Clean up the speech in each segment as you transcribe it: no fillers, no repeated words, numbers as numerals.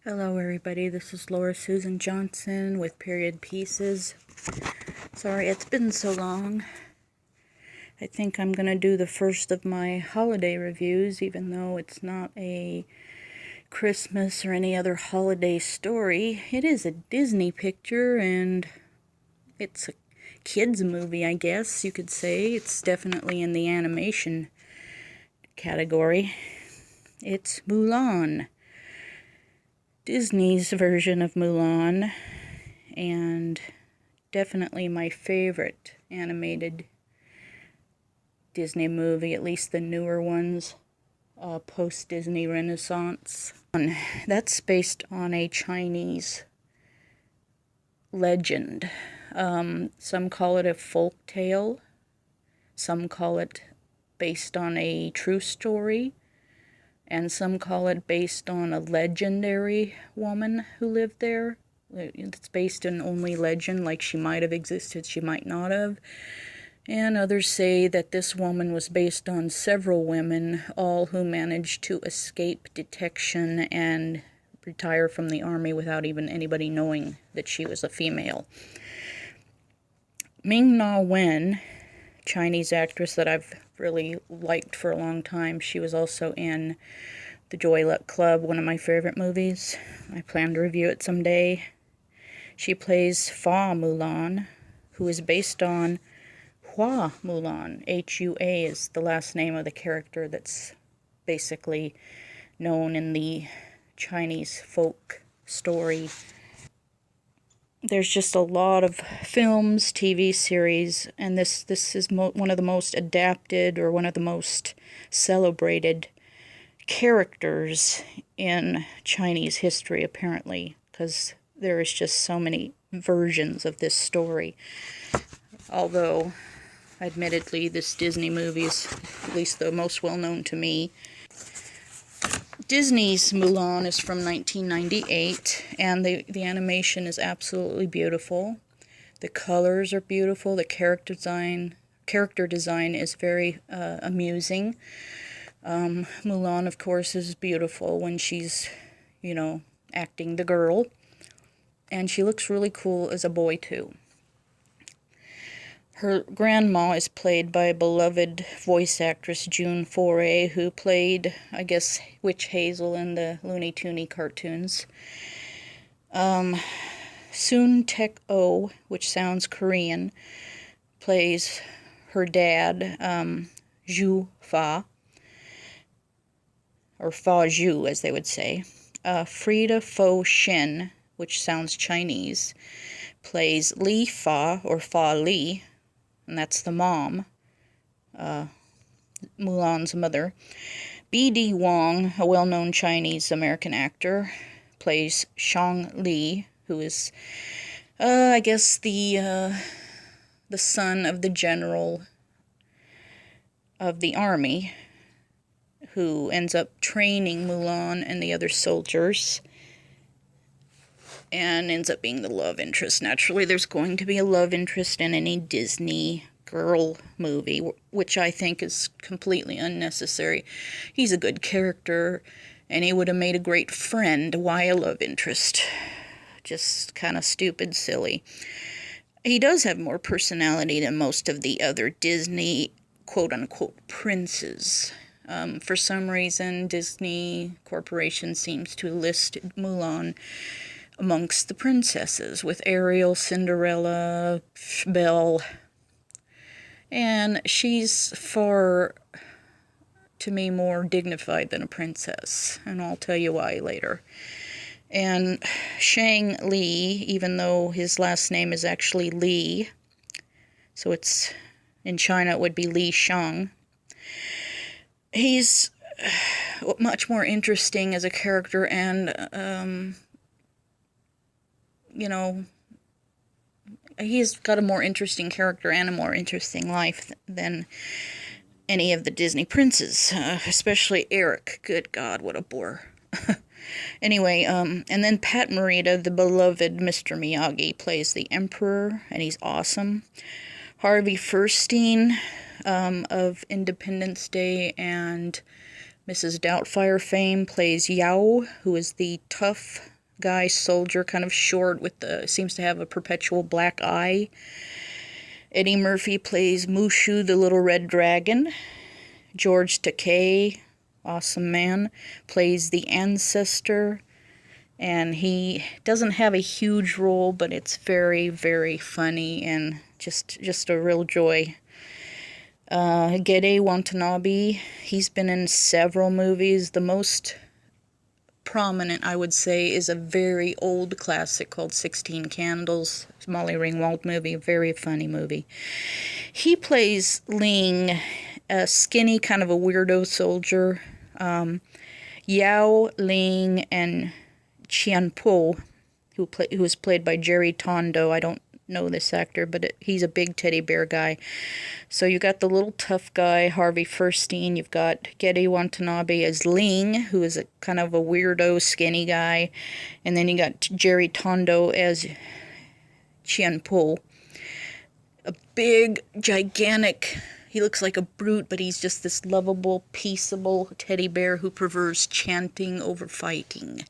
Hello everybody, this is Laura Susan Johnson with Period Pieces. Sorry it's been so long. I think I'm going to do the first of my holiday reviews, even though it's not a Christmas or any other holiday story. It is a Disney picture and it's a kids movie, I guess you could say. It's definitely in the animation category. It's Mulan. Disney's version of Mulan, and definitely my favorite animated Disney movie, at least the newer ones, post-Disney Renaissance. That's based on a Chinese legend. Some call it a folk tale, some call it based on a true story, and some call it based on a legendary woman who lived there. It's based in only legend, like she might have existed, she might not have. And others say that this woman was based on several women, all who managed to escape detection and retire from the army without even anybody knowing that she was a female. Ming-Na, Chinese actress that I've really liked for a long time. She was also in The Joy Luck Club, one of my favorite movies. I plan to review it someday. She plays Fa Mulan, who is based on Hua Mulan. H-U-A is the last name of the character that's basically known in the Chinese folk story. There's just a lot of films, TV series, and this is one of the most adapted or one of the most celebrated characters in Chinese history, apparently, because there is just so many versions of this story. Although, admittedly, this Disney movie is at least the most well-known to me. Disney's Mulan is from 1998, and the animation is absolutely beautiful. The colors are beautiful. The character design is very amusing. Mulan, of course, is beautiful when she's, acting the girl. And she looks really cool as a boy, too. Her grandma is played by beloved voice actress June Foray, who played, I guess, Witch Hazel in the Looney Tunes cartoons. Soon Taek-oh, which sounds Korean, plays her dad, Zhu Fa, or Fa Zhu, as they would say. Frida Fo Shin, which sounds Chinese, plays Li Fa, or Fa Li, and that's the mom, Mulan's mother. B.D. Wong, a well-known Chinese-American actor, plays Shang Li, who is, I guess, the son of the general of the army, who ends up training Mulan and the other soldiers, and ends up being the love interest. Naturally, there's going to be a love interest in any Disney girl movie, which I think is completely unnecessary. He's a good character, and he would have made a great friend. Why a love interest? Just kind of stupid, silly. He does have more personality than most of the other Disney quote-unquote princes. For some reason, Disney Corporation seems to list Mulan amongst the princesses, with Ariel, Cinderella, Belle, and she's far, to me, more dignified than a princess, and I'll tell you why later. And Shang Li, even though his last name is actually Li, so it's, in China it would be Li Shang, he's much more interesting as a character, and he's got a more interesting character and a more interesting life than any of the Disney princes, especially Eric. Good God, what a bore. Anyway, and then Pat Morita, the beloved Mr. Miyagi, plays the Emperor, and he's awesome. Harvey Fierstein of Independence Day and Mrs. Doubtfire fame plays Yao, who is the tough guy soldier, kind of short with seems to have a perpetual black eye. Eddie Murphy plays Mushu, the little red dragon. George Takei, awesome man, plays the ancestor. And he doesn't have a huge role, but it's very, very funny and just a real joy. Gede Watanabe, he's been in several movies. The most prominent, I would say, is a very old classic called 16 Candles. Molly Ringwald movie, a very funny movie. He plays Ling, a skinny, kind of a weirdo soldier. Yao Ling and Qian Po, who was played by Jerry Tondo. I don't know this actor, but he's a big teddy bear guy. So you got the little tough guy, Harvey Fierstein. You've got Gede Watanabe as Ling, who is a kind of a weirdo, skinny guy. And then you got Jerry Tondo as Qian Po. A big, gigantic, he looks like a brute, but he's just this lovable, peaceable teddy bear who prefers chanting over fighting.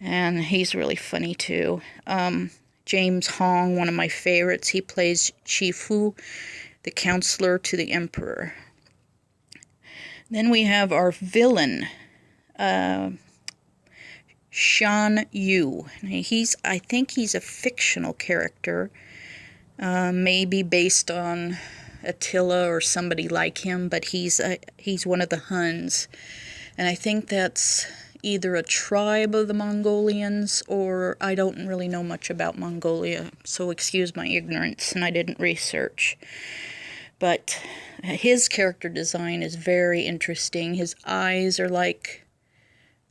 And he's really funny too. James Hong, one of my favorites, he plays Chifu, the counselor to the emperor. Then we have our villain, Shan Yu. I think he's a fictional character, maybe based on Attila or somebody like him, but he's one of the Huns, and I think that's either a tribe of the Mongolians, or I don't really know much about Mongolia, so excuse my ignorance, and I didn't research. But his character design is very interesting. His eyes are like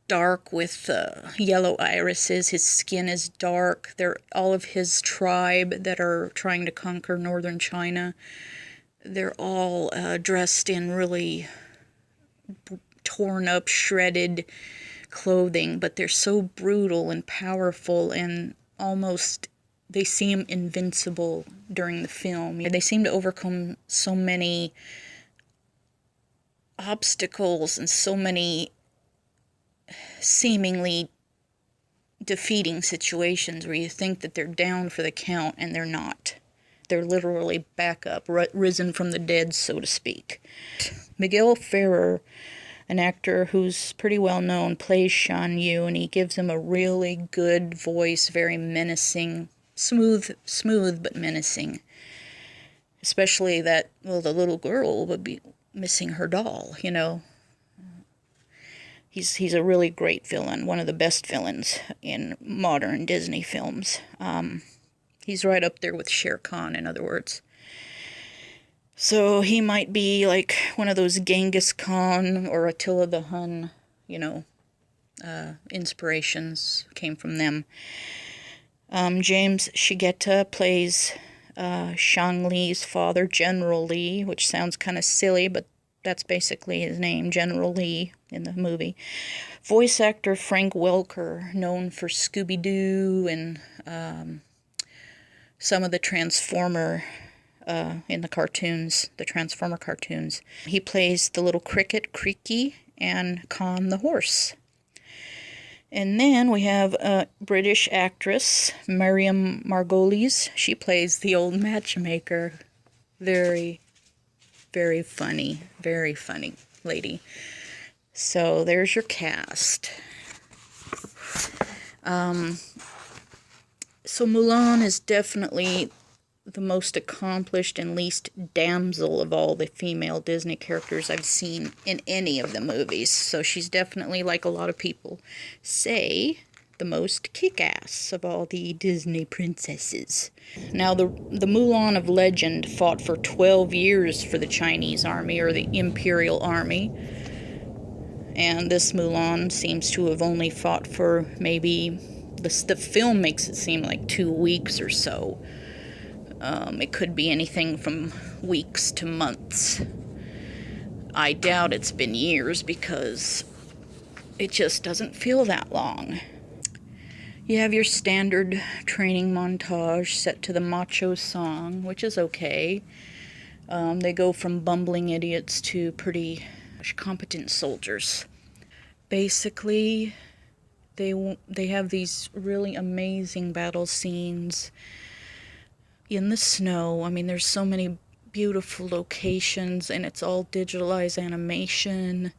dark with yellow irises. His skin is dark. They're all of his tribe that are trying to conquer northern China. They're all dressed in really torn up, shredded clothing, but they're so brutal and powerful, and almost they seem invincible during the film. They seem to overcome so many obstacles and so many seemingly defeating situations where you think that they're down for the count, and they're not. They're literally back up, risen from the dead, so to speak. Miguel Ferrer, an actor who's pretty well known, plays Shan Yu, and he gives him a really good voice, very menacing, smooth but menacing. Especially that, well, the little girl would be missing her doll, you know. He's a really great villain, one of the best villains in modern Disney films. He's right up there with Shere Khan, in other words. So he might be like one of those Genghis Khan or Attila the Hun, you know, inspirations came from them. James Shigeta plays Shang Li's father, General Li, which sounds kind of silly, but that's basically his name, General Li, in the movie. Voice actor Frank Welker, known for Scooby-Doo and some of the Transformer in the cartoons, the Transformer cartoons. He plays the little cricket, Creaky, and Khan the horse. And then we have a British actress, Miriam Margolyes. She plays the old matchmaker. Very, very funny lady. So there's your cast. So Mulan is definitely the most accomplished and least damsel of all the female Disney characters I've seen in any of the movies. So she's definitely, like a lot of people say, the most kick-ass of all the Disney princesses. Now, the Mulan of legend fought for 12 years for the Chinese army, or the Imperial Army. And this Mulan seems to have only fought for maybe, the film makes it seem like 2 weeks or so. It could be anything from weeks to months. I doubt it's been years because it just doesn't feel that long. You have your standard training montage set to the macho song, which is okay. They go from bumbling idiots to pretty competent soldiers. Basically, they have these really amazing battle scenes in the snow. I mean, there's so many beautiful locations, and it's all digitalized animation.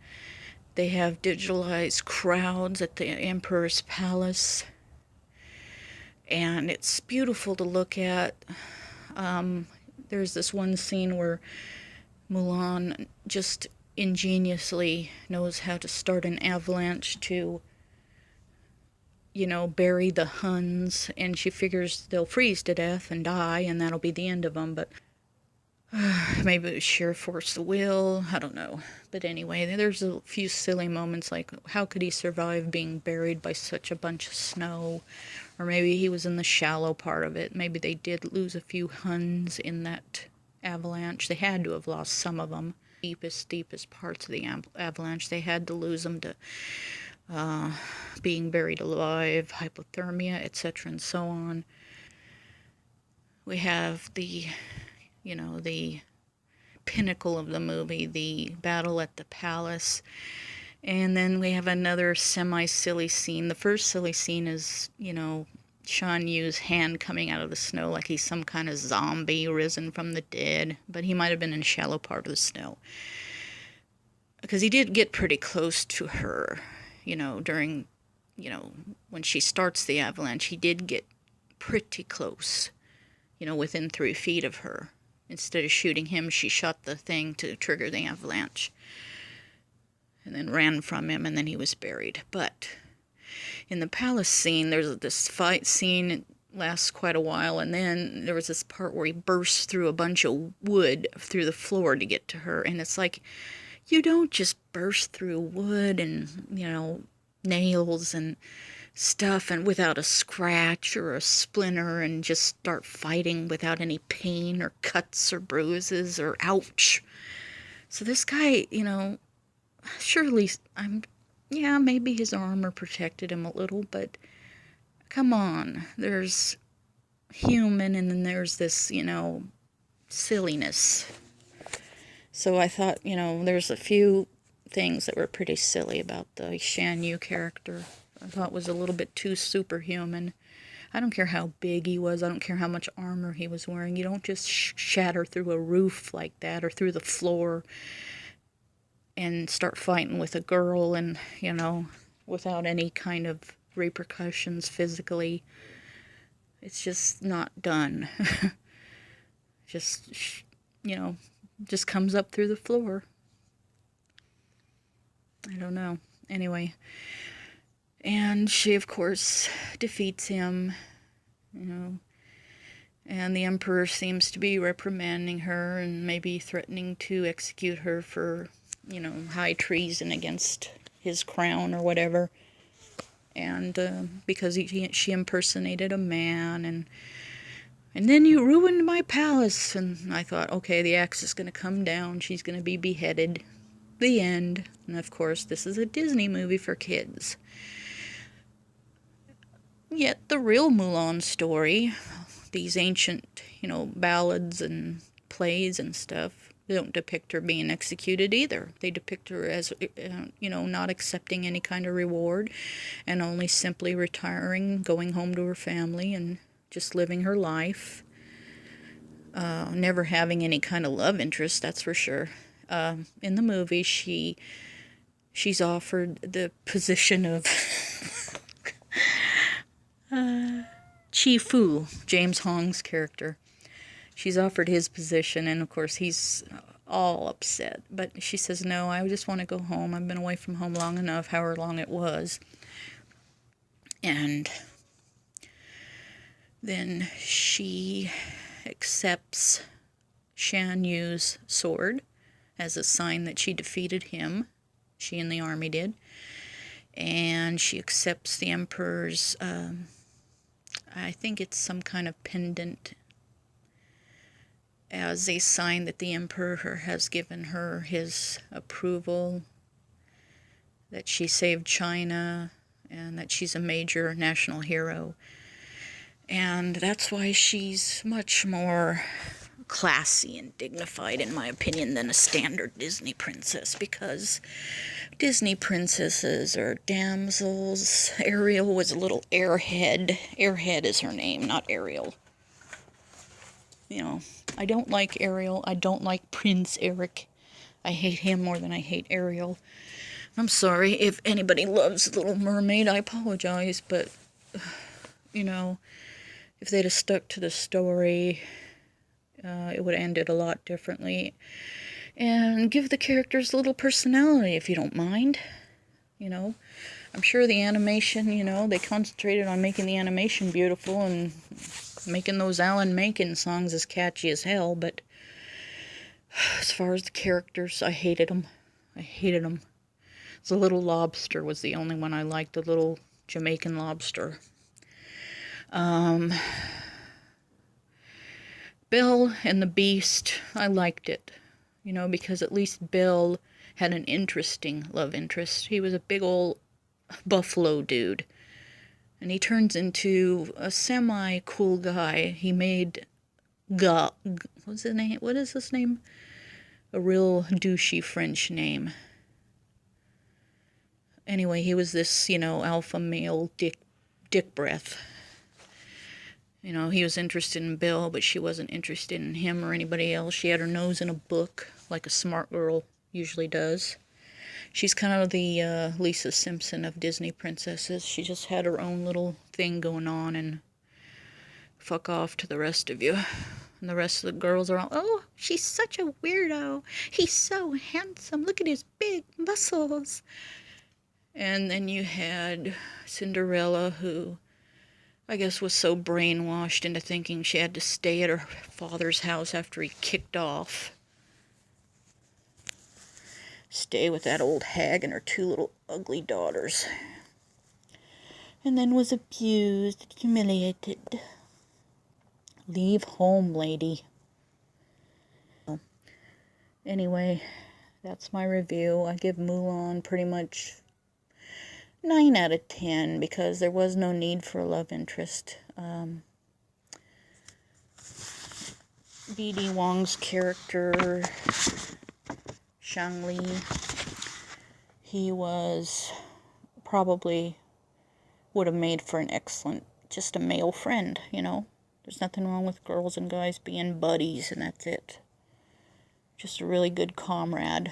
They have digitalized crowds at the Emperor's Palace, and it's beautiful to look at. There's this one scene where Mulan just ingeniously knows how to start an avalanche to, bury the Huns, and she figures they'll freeze to death and die, and that'll be the end of them. But maybe it was sheer force of will, I don't know. But anyway, there's a few silly moments like, how could he survive being buried by such a bunch of snow? Or maybe he was in the shallow part of it. Maybe they did lose a few Huns in that avalanche. They had to have lost some of them. Deepest parts of the avalanche, they had to lose them to being buried alive, hypothermia, etc., and so on. We have the pinnacle of the movie, the battle at the palace. And then we have another semi-silly scene. The first silly scene is, Shan Yu's hand coming out of the snow like he's some kind of zombie risen from the dead. But he might have been in a shallow part of the snow. Because he did get pretty close to her, during, when she starts the avalanche. He did get pretty close, within 3 feet of her. Instead of shooting him, she shot the thing to trigger the avalanche. And then ran from him, and then he was buried. But in the palace scene, there's this fight scene. It lasts quite a while, and then there was this part where he bursts through a bunch of wood through the floor to get to her. And it's like, you don't just burst through wood and, nails and stuff and without a scratch or a splinter and just start fighting without any pain or cuts or bruises or ouch. So this guy, surely maybe his armor protected him a little, but come on, there's human and then there's this, silliness. So I thought, there's a few things that were pretty silly about the Shan Yu character. I thought was a little bit too superhuman. I don't care how big he was. I don't care how much armor he was wearing. You don't just shatter through a roof like that or through the floor and start fighting with a girl and, without any kind of repercussions physically. It's just not done. just comes up through the floor. I don't know. Anyway. And she, of course, defeats him, and the Emperor seems to be reprimanding her and maybe threatening to execute her for, high treason against his crown or whatever. And because she impersonated a man, and then you ruined my palace. And I thought, okay, the axe is going to come down. She's going to be beheaded. The end. And, of course, this is a Disney movie for kids. Yet the real Mulan story, these ancient, ballads and plays and stuff, they don't depict her being executed either. They depict her as, not accepting any kind of reward and only simply retiring, going home to her family and just living her life. Never having any kind of love interest, that's for sure. In the movie, she's offered the position of Chi Fu, James Hong's character. She's offered his position, and of course he's all upset. But she says, no, I just want to go home. I've been away from home long enough, however long it was. And then she accepts Shan Yu's sword as a sign that she defeated him. She and the army did. And she accepts the Emperor's, I think it's some kind of pendant, as a sign that the Emperor has given her his approval, that she saved China, and that she's a major national hero. And that's why she's much more classy and dignified, in my opinion, than a standard Disney princess, because Disney princesses are damsels. Ariel was a little airhead. Airhead is her name, not Ariel. You know, I don't like Ariel. I don't like Prince Eric. I hate him more than I hate Ariel. I'm sorry if anybody loves Little Mermaid. I apologize, but, you know, if they'd have stuck to the story, it would have ended a lot differently. And give the characters a little personality, if you don't mind. You know, I'm sure the animation, you know, they concentrated on making the animation beautiful and making those Alan Menken songs as catchy as hell, but as far as the characters, I hated them. I hated them. The little lobster was the only one I liked, the little Jamaican lobster. Belle and the Beast, I liked it. You know, because at least Bill had an interesting love interest. He was a big old buffalo dude. And he turns into a semi-cool guy. He made what's his name? What is his name? A real douchey French name. Anyway, he was this, you know, alpha male dick breath. You know, he was interested in Bill, but she wasn't interested in him or anybody else. She had her nose in a book, like a smart girl usually does. She's kind of the Lisa Simpson of Disney princesses. She just had her own little thing going on, and fuck off to the rest of you. And the rest of the girls are all, oh, she's such a weirdo. He's so handsome. Look at his big muscles. And then you had Cinderella, who I guess was so brainwashed into thinking she had to stay at her father's house after he kicked off. Stay with that old hag and her two little ugly daughters. And then was abused, humiliated. Leave home, lady. Anyway, that's my review. I give Mulan pretty much 9 out of 10 because there was no need for a love interest. B.D. Wong's character, Shang Li, he was probably would have made for an excellent, just a male friend, you know. There's nothing wrong with girls and guys being buddies, and that's it. Just a really good comrade.